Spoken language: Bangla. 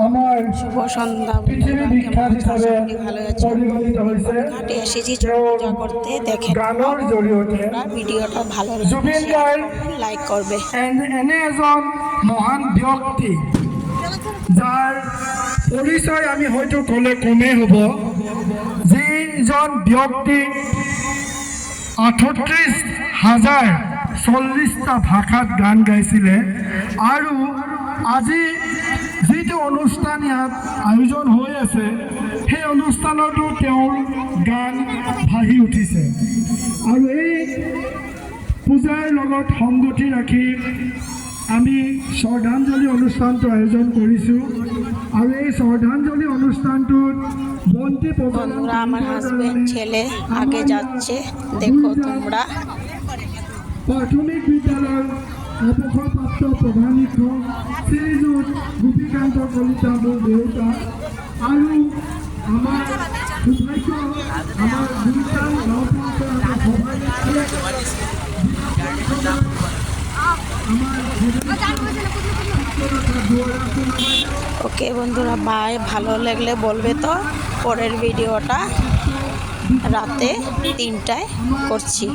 আমার শুভ সন্ধ্যা পৃথিবী বিখ্যাত হিসাবে পরিগণিত হয়েছে ঘাটে এসেছি পূজা করতে। দেখেন গানৰ জৰিয়তে ভিডিওটা ভালো জুবিন গাৰ্গ লাইক করবে। এনে এজন মহান ব্যক্তি যাৰ পৰিচয় আমি হয়তো ক'লে কমেই হ'ব, যিজন ব্যক্তি 38,040টা ভাষাত গান গাইছিলে আৰু আজি যিটো অনুষ্ঠান ইয়াত আয়োজন হৈ আছে সেই অনুষ্ঠানতো তেওঁৰ গান ভাহি উঠিছে। আৰু এই পূজাৰ লগত সংগতি ৰাখি আমি শ্ৰদ্ধাঞ্জলি অনুষ্ঠানটো আয়োজন কৰিছোঁ। আৰু এই শ্ৰদ্ধাঞ্জলি অনুষ্ঠানটোত বন্তি বন্ধুরা আমার হাজবেন্ড ছেলে আগে যাচ্ছে, দেখো তোমরা। প্ৰাথমিক বিদ্যালয়ৰ অৱসৰপ্ৰাপ্ত প্ৰধান শিক্ষক শ্ৰীযুত গোপীকান্ত কলিতা মোৰ দেউতা আৰু আমাৰ সৌভাগ্য আমাৰ গুৰুত্বান গাঁও পঞ্চায়তৰ ওকে বন্ধুরা, বাই। ভালো লাগলে বলবে তো। পরের ভিডিওটা রাতে 3টায় করছি।